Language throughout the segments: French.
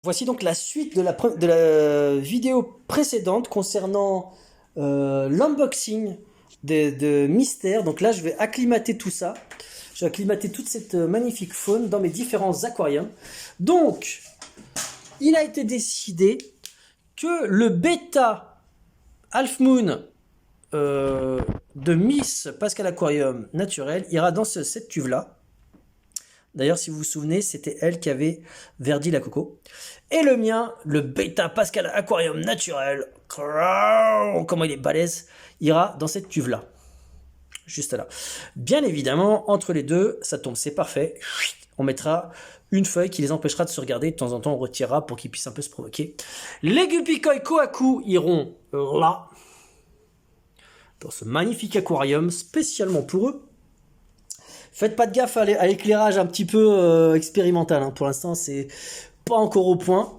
Voici donc la suite de la vidéo précédente concernant l'unboxing de Mystère. Donc là, je vais acclimater tout ça. Je vais acclimater toute cette magnifique faune dans mes différents aquariums. Donc, il a été décidé que le bêta Half Moon de Miss Pascal Aquarium naturel ira dans cette cuve-là. D'ailleurs, si vous vous souvenez, c'était elle qui avait verdi la coco. Et le mien, le Beta Pascal Aquarium naturel, comment il est balèze, ira dans cette cuve-là. Juste là. Bien évidemment, entre les deux, ça tombe, c'est parfait. On mettra une feuille qui les empêchera de se regarder. De temps en temps, on retirera pour qu'ils puissent un peu se provoquer. Les Gupikoi Kohaku iront là, dans ce magnifique aquarium, spécialement pour eux. Faites pas de gaffe à l'éclairage un petit peu expérimental. Hein. Pour l'instant, c'est pas encore au point.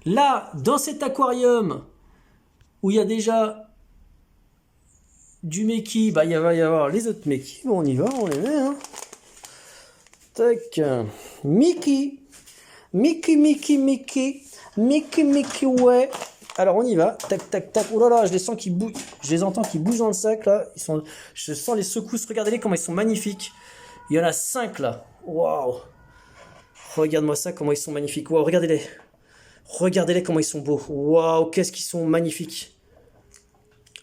Là, dans cet aquarium où il y a déjà du Meki, bah, il va y avoir les autres Meki. Bon, on y va, on les met. Hein. Tac. Mickey. Mickey, ouais. Alors, on y va. Tac, tac, tac. Oh là là, je les sens qui bougent. Je les entends qui bougent dans le sac, là. Je sens les secousses. Regardez-les comment ils sont magnifiques. Il y en a 5 là. Waouh. Regarde-moi ça, comment ils sont magnifiques. Waouh, regardez-les. Regardez-les comment ils sont beaux. Waouh, qu'est-ce qu'ils sont magnifiques.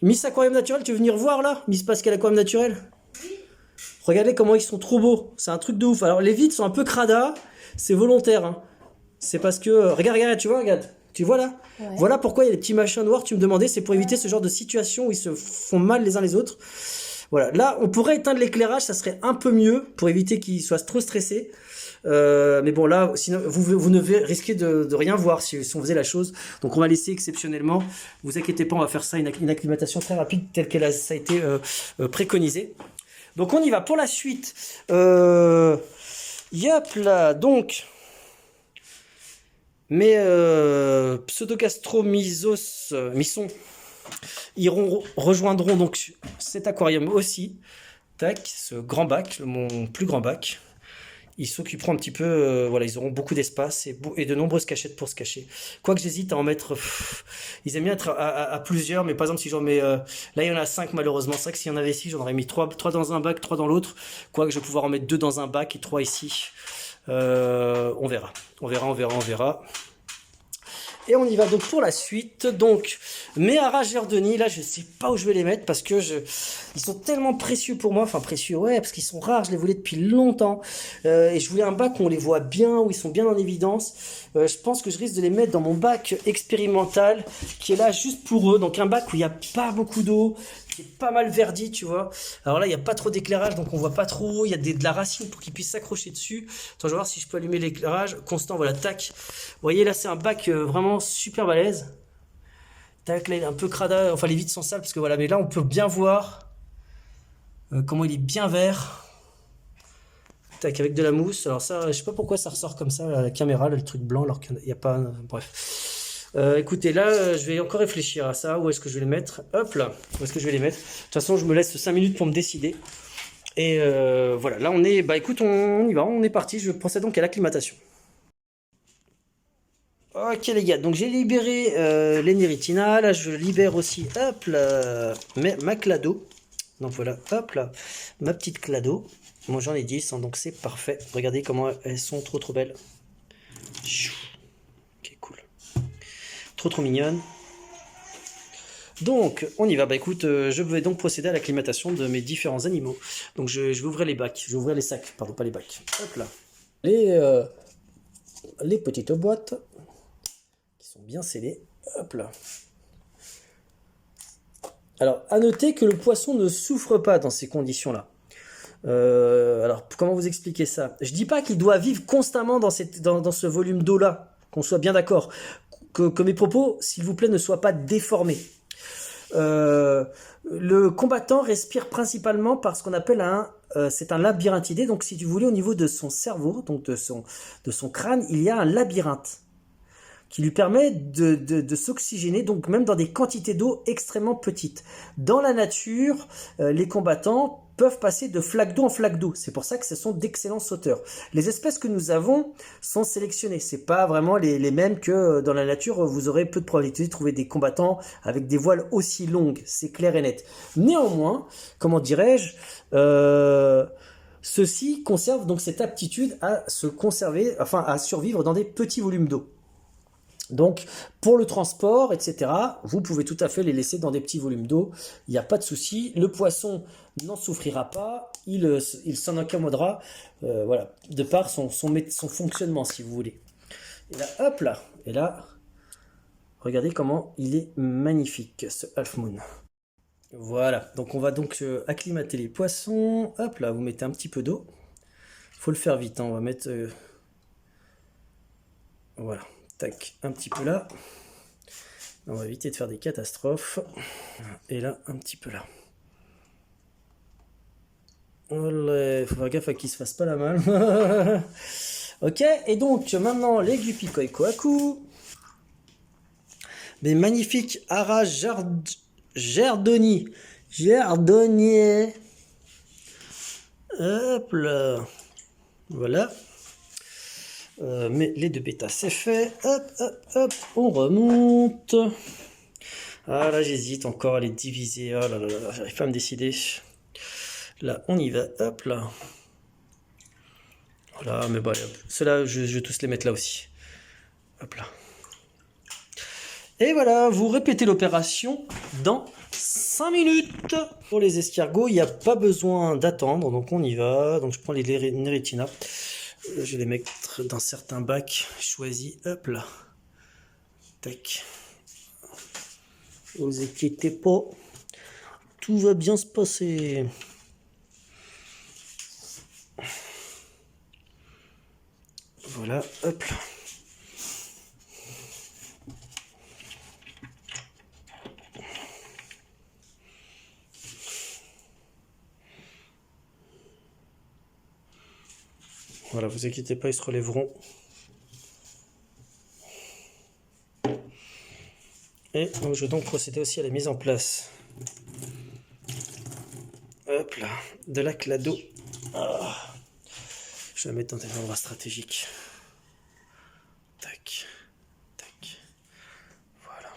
Miss Aquarium Naturel, tu veux venir voir là? Miss Pascal Aquarium Naturel? Regardez comment ils sont trop beaux. C'est un truc de ouf. Alors les vides sont un peu cradas. C'est volontaire. Hein. C'est parce que... regarde, tu vois, regarde. Tu vois là? Ouais. Voilà pourquoi il y a des petits machins noirs. Tu me demandais, c'est pour éviter ce genre de situation où ils se font mal les uns les autres. Voilà, là on pourrait éteindre l'éclairage, ça serait un peu mieux pour éviter qu'ils soient trop stressés. Mais bon là, sinon vous ne risquez de rien voir si on faisait la chose. Donc on va laisser exceptionnellement. Vous inquiétez pas, on va faire ça une acclimatation très rapide telle qu'elle ça a été préconisé. Donc on y va pour la suite. Yep là, donc mes Pseudocastromysos Misson rejoindront donc cet aquarium aussi. Tac, ce grand bac, mon plus grand bac. Ils s'occuperont un petit peu, voilà, ils auront beaucoup d'espace et de nombreuses cachettes pour se cacher. Quoique j'hésite à en mettre, ils aiment bien être à plusieurs, mais par exemple si j'en mets, là il y en a 5 malheureusement, c'est vrai que s'il y en avait 6, j'en aurais mis 3 dans un bac, 3 dans l'autre, quoique je vais pouvoir en mettre 2 dans un bac et 3 ici. On verra. Et on y va donc pour la suite. Donc, mes Harageurs de Nid, là, je sais pas où je vais les mettre parce que ils sont tellement précieux pour moi. Enfin, précieux, ouais, parce qu'ils sont rares. Je les voulais depuis longtemps. Et je voulais un bac où on les voit bien, où ils sont bien en évidence. Je pense que je risque de les mettre dans mon bac expérimental qui est là juste pour eux. Donc, un bac où il n'y a pas beaucoup d'eau, qui est pas mal verdi, tu vois. Alors là, il n'y a pas trop d'éclairage, donc on voit pas trop. Il y a de la racine pour qu'ils puissent s'accrocher dessus. Attends, je vais voir si je peux allumer l'éclairage. Constant, voilà, tac. Vous voyez, là, c'est un bac vraiment super balèze. Tac, là, il est un peu crada. Enfin, les vitres sont sales, parce que voilà. Mais là, on peut bien voir comment il est bien vert. Tac, avec de la mousse. Alors ça, je sais pas pourquoi ça ressort comme ça, la caméra, là, le truc blanc, alors qu'il n'y a pas... bref. Écoutez, là, je vais encore réfléchir à ça. Où est-ce que je vais les mettre? Hop là, où est-ce que je vais les mettre? De toute façon, je me laisse 5 minutes pour me décider. Et voilà, là, on est... Bah écoute, on y va, on est parti. Je procède donc à l'acclimatation. Ok les gars, donc j'ai libéré les Neritina, là je libère aussi, hop là, ma clado. Donc voilà, hop là, ma petite clado. Moi j'en ai 10, hein, donc c'est parfait. Regardez comment elles sont trop belles. Ok, cool. Trop mignonnes. Donc on y va, bah écoute, je vais donc procéder à l'acclimatation de mes différents animaux. Donc je vais ouvrir les bacs, je vais ouvrir les sacs, pardon pas les bacs. Hop là. Les petites boîtes. Bien scellé. Hop là. Alors, à noter que le poisson ne souffre pas dans ces conditions-là. Alors, comment vous expliquer ça? Je dis pas qu'il doit vivre constamment dans ce volume d'eau-là, qu'on soit bien d'accord. Que mes propos, s'il vous plaît, ne soient pas déformés. Le combattant respire principalement par ce qu'on appelle c'est un labyrinthidé. Donc, si tu voulais, au niveau de son cerveau, donc de son crâne, il y a un labyrinthe qui lui permet de s'oxygéner, donc même dans des quantités d'eau extrêmement petites. Dans la nature, les combattants peuvent passer de flaque d'eau en flaque d'eau. C'est pour ça que ce sont d'excellents sauteurs. Les espèces que nous avons sont sélectionnées. C'est pas vraiment les mêmes que dans la nature. Vous aurez peu de probabilité de trouver des combattants avec des voiles aussi longues. C'est clair et net. Néanmoins, comment dirais-je, ceux-ci conservent donc cette aptitude à se conserver, enfin à survivre dans des petits volumes d'eau. Donc, pour le transport, etc., vous pouvez tout à fait les laisser dans des petits volumes d'eau. Il n'y a pas de souci. Le poisson n'en souffrira pas. Il s'en accommodera, voilà, de par son fonctionnement, si vous voulez. Et là, hop là. Et là, regardez comment il est magnifique, ce Half Moon. Voilà. Donc, on va donc acclimater les poissons. Hop là, vous mettez un petit peu d'eau. Il faut le faire vite, hein. On va mettre... voilà. Tac, un petit peu là. On va éviter de faire des catastrophes. Et là, un petit peu là. Il faut faire gaffe à qu'il se fasse pas la malle. Ok, et donc maintenant les Guppy Koi Kohaku. Mes magnifiques Ara Gerdoni. Gerdonier. Hop là. Voilà. Mais les deux bêtas c'est fait, hop, hop, hop, on remonte. Ah là j'hésite encore à les diviser, oh là là là, j'arrive pas à me décider. Là on y va, hop là. Voilà, mais bon, ceux-là je vais tous les mettre là aussi. Hop là. Et voilà, vous répétez l'opération dans 5 minutes. Pour les escargots, il n'y a pas besoin d'attendre, donc on y va. Donc je prends les Neritina. Je vais les mettre dans certains bacs choisis. Hop là. Tac. Vous inquiétez pas. Tout va bien se passer. Voilà. Hop là. Voilà, vous inquiétez pas, ils se relèveront. Et donc, je vais donc procéder aussi à la mise en place. Hop là, de la clado. Ah. Je vais la mettre dans des endroits stratégiques. Tac, tac. Voilà.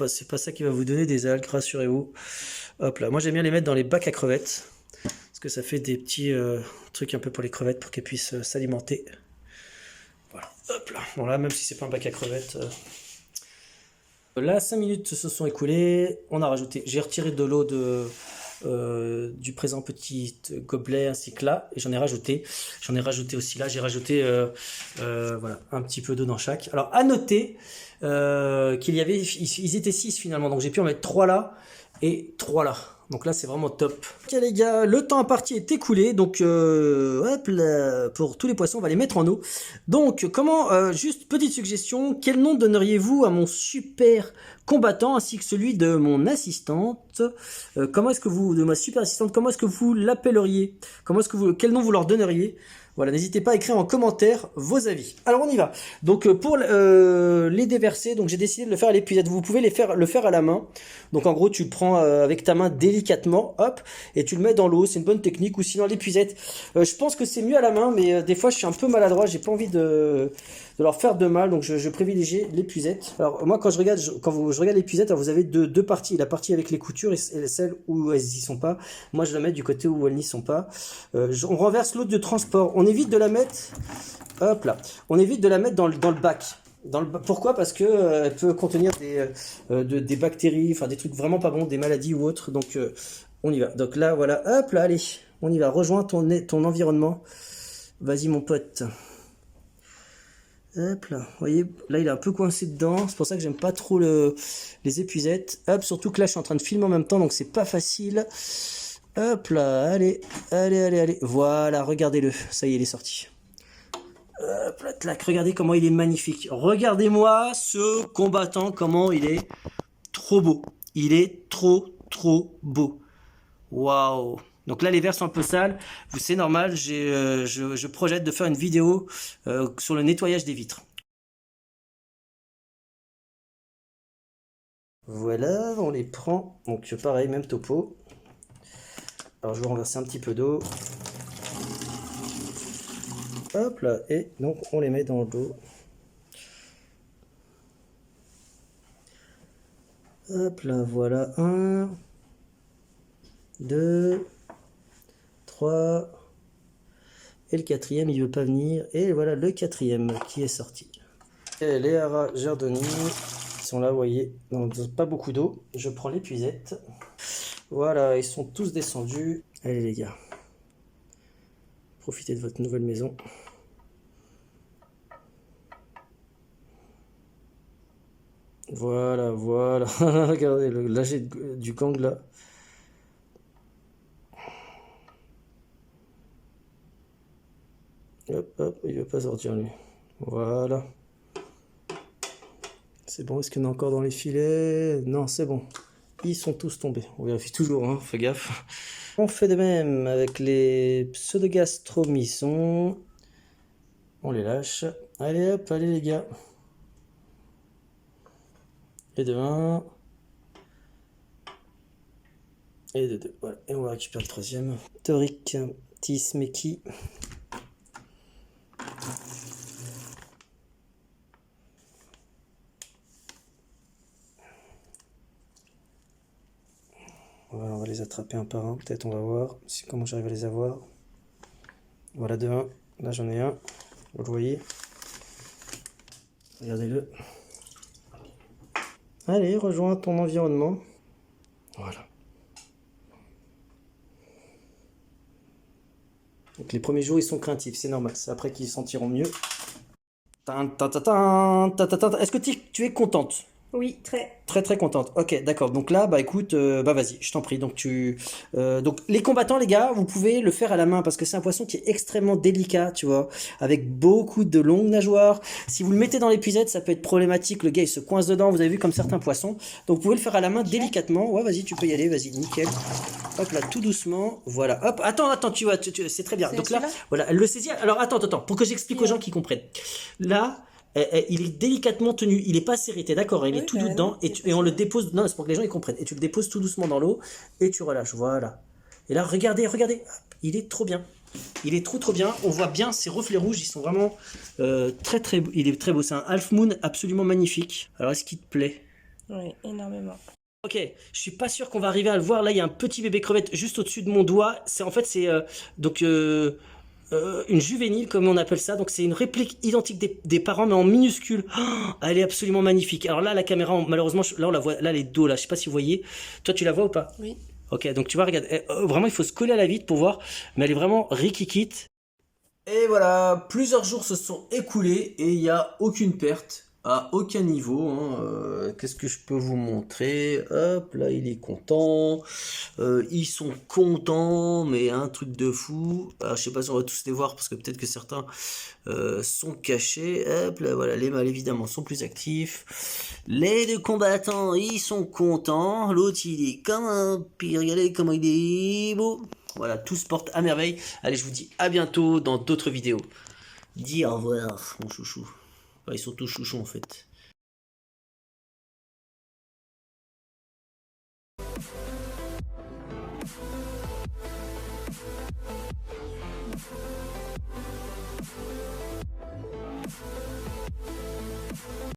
C'est pas ça qui va vous donner des algues, rassurez-vous. Hop là, moi j'aime bien les mettre dans les bacs à crevettes. Parce que ça fait des petits trucs un peu pour les crevettes pour qu'elles puissent s'alimenter. Voilà, hop là. Bon là, même si c'est pas un bac à crevettes. Là, 5 minutes se sont écoulées. On a rajouté, j'ai retiré de l'eau du présent petit gobelet ainsi que là. Et j'en ai rajouté aussi là. J'ai rajouté voilà, un petit peu d'eau dans chaque. Alors à noter ils étaient 6 finalement. Donc j'ai pu en mettre 3 là et 3 là. Donc là, c'est vraiment top. Ok les gars, le temps imparti est écoulé. Donc, hop là, pour tous les poissons, on va les mettre en eau. Donc, comment, juste petite suggestion, quel nom donneriez-vous à mon super combattant ainsi que celui de mon assistante? Comment est-ce que de ma super assistante, comment est-ce que vous l'appelleriez? Quel nom vous leur donneriez? Voilà, n'hésitez pas à écrire en commentaire vos avis. Alors on y va. Donc pour les déverser, donc j'ai décidé de le faire à l'épuisette. Vous pouvez le faire à la main. Donc en gros, tu le prends avec ta main délicatement, hop, et tu le mets dans l'eau. C'est une bonne technique. Ou sinon l'épuisette. Je pense que c'est mieux à la main, mais des fois je suis un peu maladroit. J'ai pas envie de leur faire de mal, donc je privilégie l'épuisette. Alors moi quand je regarde l'épuisette, vous avez deux parties, la partie avec les coutures et celle où elles y sont pas. Moi je la mets du côté où elles n'y sont pas. On renverse l'eau de transport, on évite de la mettre, hop là, on évite de la mettre dans le bac. Pourquoi? Parce que elle peut contenir des bactéries, enfin des trucs vraiment pas bons, des maladies ou autres, donc on y va. Donc là voilà, hop là, allez, on y va, rejoins ton environnement, vas-y mon pote. Hop là, vous voyez, là il est un peu coincé dedans, c'est pour ça que j'aime pas trop les épuisettes. Hop, surtout que là je suis en train de filmer en même temps, donc c'est pas facile. Hop là, allez, allez, allez, allez. Voilà, regardez-le, ça y est, il est sorti. Hop là, clac, regardez comment il est magnifique. Regardez-moi ce combattant, comment il est trop beau. Il est trop beau. Waouh! Donc là, les verres sont un peu sales. C'est normal, je projette de faire une vidéo sur le nettoyage des vitres. Voilà, on les prend. Donc pareil, même topo. Alors je vais renverser un petit peu d'eau. Hop là, et donc on les met dans l'eau. Hop là, voilà. 1, 2, 3. Et le quatrième, il veut pas venir. Et voilà le quatrième qui est sorti. Et les haras jardiniers sont là, vous voyez, dans pas beaucoup d'eau. Je prends l'épuisette. Voilà, ils sont tous descendus. Allez les gars, profitez de votre nouvelle maison. Voilà, voilà. Regardez l'âge du gang là. Hop, hop, il veut pas sortir lui. Voilà. C'est bon, est-ce qu'il y en a encore dans les filets? Non, c'est bon. Ils sont tous tombés. On vérifie toujours, hein, fais gaffe. On fait de même avec les pseudogastromyçons. On les lâche. Allez hop, allez les gars. Et de 1. Et de 2. Voilà. Et on va récupérer le troisième. Toric, Tismeki. Voilà, on va les attraper un par un. Peut-être on va voir comment j'arrive à les avoir. Voilà de 1. Là j'en ai un. Vous le voyez. Regardez-le. Allez, rejoins ton environnement. Voilà. Donc les premiers jours ils sont craintifs, c'est normal. C'est après qu'ils se sentiront mieux. Est-ce que tu es contente? Oui, très. Très très contente. Ok, d'accord. Donc là, bah écoute, bah vas-y, je t'en prie. Donc donc les combattants, les gars, vous pouvez le faire à la main parce que c'est un poisson qui est extrêmement délicat, tu vois, avec beaucoup de longues nageoires. Si vous le mettez dans l'épuisette, ça peut être problématique. Le gars, il se coince dedans. Vous avez vu comme certains poissons. Donc vous pouvez le faire à la main délicatement. Ouais, vas-y, tu peux y aller. Vas-y, nickel. Hop là, tout doucement. Voilà. Hop. Attends, tu vois, c'est très bien. Donc là, voilà, elle le saisit. Alors attends, pour que j'explique aux gens qui comprennent. Là. Il est délicatement tenu, il est pas serré, t'es d'accord, il est tout doux dedans, et on le dépose, non c'est pour que les gens ils comprennent, et tu le déposes tout doucement dans l'eau, et tu relâches, voilà. Et là, regardez, hop, il est trop bien, il est trop bien, on voit bien ces reflets rouges, ils sont vraiment il est très beau, c'est un half moon absolument magnifique. Alors est-ce qu'il te plaît? Oui, énormément. Ok, je suis pas sûr qu'on va arriver à le voir, là il y a un petit bébé crevette juste au-dessus de mon doigt, une juvénile comme on appelle ça, donc c'est une réplique identique des parents mais en minuscule. Oh, elle est absolument magnifique. Alors là la caméra malheureusement là on la voit, là les dos là, je sais pas si vous voyez. Toi tu la vois ou pas? Oui. Ok, donc tu vois, regarde, vraiment il faut se coller à la vitre pour voir, mais elle est vraiment rikikite. Et voilà, plusieurs jours se sont écoulés et il n'y a aucune perte à aucun niveau, hein. Qu'est-ce que je peux vous montrer? Hop, là il est content. Ils sont contents, mais un truc de fou. Alors, je sais pas si on va tous les voir parce que peut-être que certains sont cachés. Hop, là voilà, les mâles évidemment sont plus actifs. Les deux combattants, ils sont contents. L'autre il est comme un pire. Regardez comment il est beau. Voilà, tout se porte à merveille. Allez, je vous dis à bientôt dans d'autres vidéos. Dis au revoir, mon chouchou. Enfin, ils sont tous chouchous en fait.